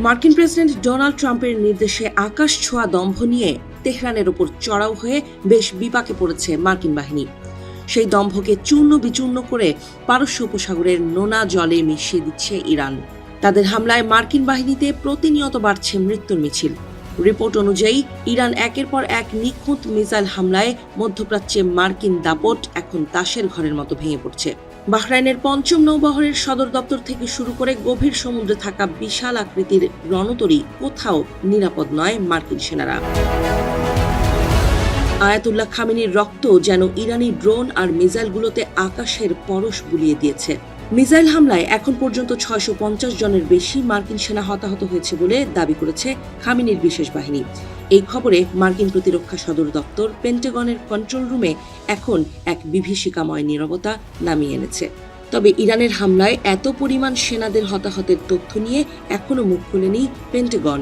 মার্কিন president Donald ট্রাম্পের নির্দেশে আকাশ ছোঁয়া দম্ভ নিয়ে তেহরানের ওপর চড়াও হয়ে বেশ বিপাকে পড়েছে মার্কিন বাহিনী। সেই দম্ভকে চূর্ণ বিচূর্ণ করে পারস্য উপসাগরের নোনা জলে মিশিয়ে দিচ্ছে ইরান। তাদের হামলায় মার্কিন বাহিনীতে প্রতিনিয়ত বাড়ছে মৃত্যুর মিছিল। রিপোর্ট অনুযায়ী ইরান একের পর এক নিখুঁত মিসাইল হামলায় মধ্যপ্রাচ্যে মার্কিন দাপট এখন তাসের ঘরের মতো ভেঙে পড়ছে। বাহরাইনের পঞ্চম নৌবহরের সদর দপ্তর থেকে শুরু করে গভীর সমুদ্রে থাকা বিশাল আকৃতির রণতরী কোথাও নিরাপদ নয় মার্কিন সেনারা। আয়াতুল্লাহ খামেনির রক্ত যেন ইরানি ড্রোন আর মিসাইলগুলোতে আকাশের পরশ বুলিয়ে দিয়েছে। মিসাইল হামলায় এখন পর্যন্ত 650 জনের বেশি মার্কিন সেনা হতাহত হয়েছে বলে দাবি করেছে খামেনির বিশেষ বাহিনী। এই খবরে মার্কিন প্রতিরক্ষা সদর দপ্তর পেন্টাগনের কন্ট্রোল রুমে এখন এক বিভীষিকাময় নীরবতা নামিয়ে এনেছে। তবে ইরানের হামলায় এত পরিমাণ সেনাদের হতাহতের তথ্য নিয়ে এখনও মুখ খুলেনি পেন্টাগন।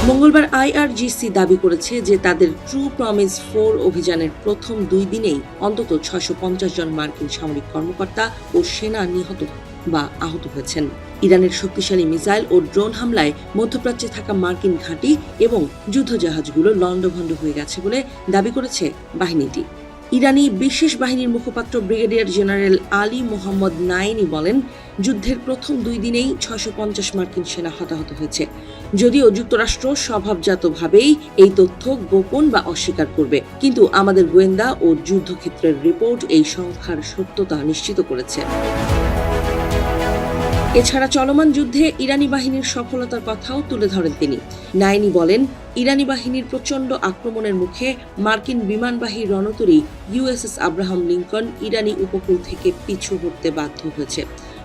মঙ্গলবার আইআরজিসি দাবি করেছে যে তাদের ট্রু প্রমিস 4 অভিযানের প্রথম 2 দিনেই অন্তত 650 জন মার্কিন সামরিক কর্মকর্তা ও সেনা নিহত বা আহত হয়েছেন। ইরানের শক্তিশালী মিসাইল ও ড্রোন হামলায় মধ্যপ্রাচ্যে থাকা মার্কিন ঘাঁটি এবং যুদ্ধজাহাজগুলো লণ্ডভণ্ড হয়ে গেছে বলে দাবি করেছে বাহিনীটি। ইরানি বিশেষ বাহিনীর মুখপাত্র ব্রিগেডিয়ার জেনারেল আলী মোহাম্মদ নাইনি বলেন, যুদ্ধের প্রথম 2 দিনেই 650 মার্কিন সেনা হতাহত হয়েছে। যদিও যুক্তরাষ্ট্র স্বভাবজাতভাবেই এই তথ্য গোপন বা অস্বীকার করবে, কিন্তু আমাদের গোয়েন্দা ও যুদ্ধক্ষেত্রের রিপোর্ট এই সংখ্যার সত্যতা নিশ্চিত করেছে। এছাড়া চলমান যুদ্ধে ইরানি বাহিনীর সফলতার কথাও তুলে ধরেন তিনি। নাইনি বলেন, ইরানি বাহিনীর প্রচণ্ড আক্রমণের মুখে মার্কিন বিমানবাহী রণতরী ইউএসএস আব্রাহাম লিঙ্কন ইরানি উপকূল থেকে পিছু হটতে বাধ্য হয়েছে।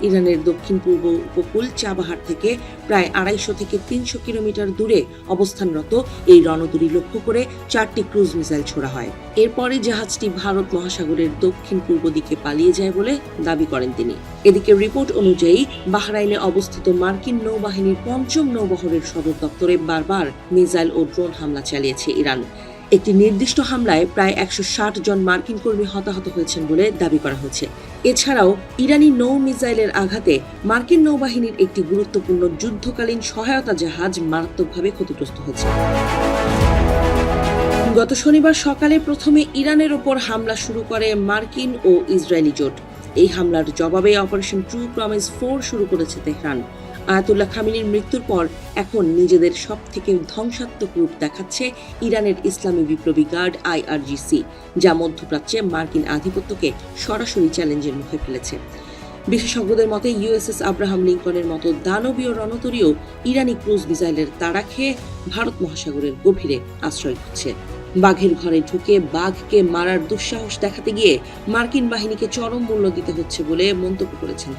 ইরানের দক্ষিণ পূর্ব উপকূল চাবাহার থেকে প্রায় 250 থেকে 300 কিলোমিটার দূরে অবস্থানরত এই রণতরী লক্ষ্য করে 4টি ক্রুজ মিসাইল ছোড়া হয়। এরপরে জাহাজটি ভারত মহাসাগরের দক্ষিণ পূর্ব দিকে পালিয়ে যায় বলে দাবি করেন তিনি। এদিকে রিপোর্ট অনুযায়ী বাহরাইনে অবস্থিত মার্কিন নৌবাহিনীর পঞ্চম নৌবহরের সদর দপ্তরে বারবার মিসাইল ও ড্রোন হামলা চালিয়েছে ইরান। একটি নির্দিষ্ট হামলায় প্রায় 160 জন মার্কিন কর্মী হতাহত হয়েছেন বলে দাবি করা হয়েছে। এছাড়াও ইরানি নৌ মিসাইলের আঘাতে মার্কিন নৌবাহিনীর একটি গুরুত্বপূর্ণ যুদ্ধকালীন সহায়তা জাহাজ মারাত্মকভাবে ক্ষতিগ্রস্ত হয়েছে। গত শনিবার সকালে প্রথমে ইরানের ওপর হামলা শুরু করে মার্কিন ও ইসরায়েলি জোট। এই হামলার জবাবে অপারেশন ট্রু প্রমিস 4 শুরু করেছে তেহরান। আয়াতুল্লাহ খামেনির মৃত্যুর পর এখন নিজেদের সবথেকে ধ্বংসাত্মক রূপ দেখাচ্ছে ইরানের ইসলামী বিপ্লবী গার্ড আইআরজিসি, যা মধ্যপ্রাচ্যে মার্কিন আধিপত্যকে সরাসরি চ্যালেঞ্জের মুখে ফেলেছে। বিশেষজ্ঞদের মতে ইউএসএস আব্রাহাম লিঙ্কনের মতো দানবীয় রণতরীও ইরানি ক্রুজ মিসাইলের তাড়া খেয়ে ভারত মহাসাগরের গভীরে আশ্রয় খুঁজছে। বাঘের ঘরে ঢুকে বাঘকে মারার দুঃসাহস দেখাতে গিয়ে মার্কিন বাহিনীকে চরম মূল্য দিতে হচ্ছে বলে মন্তব্য করেছেন তারা।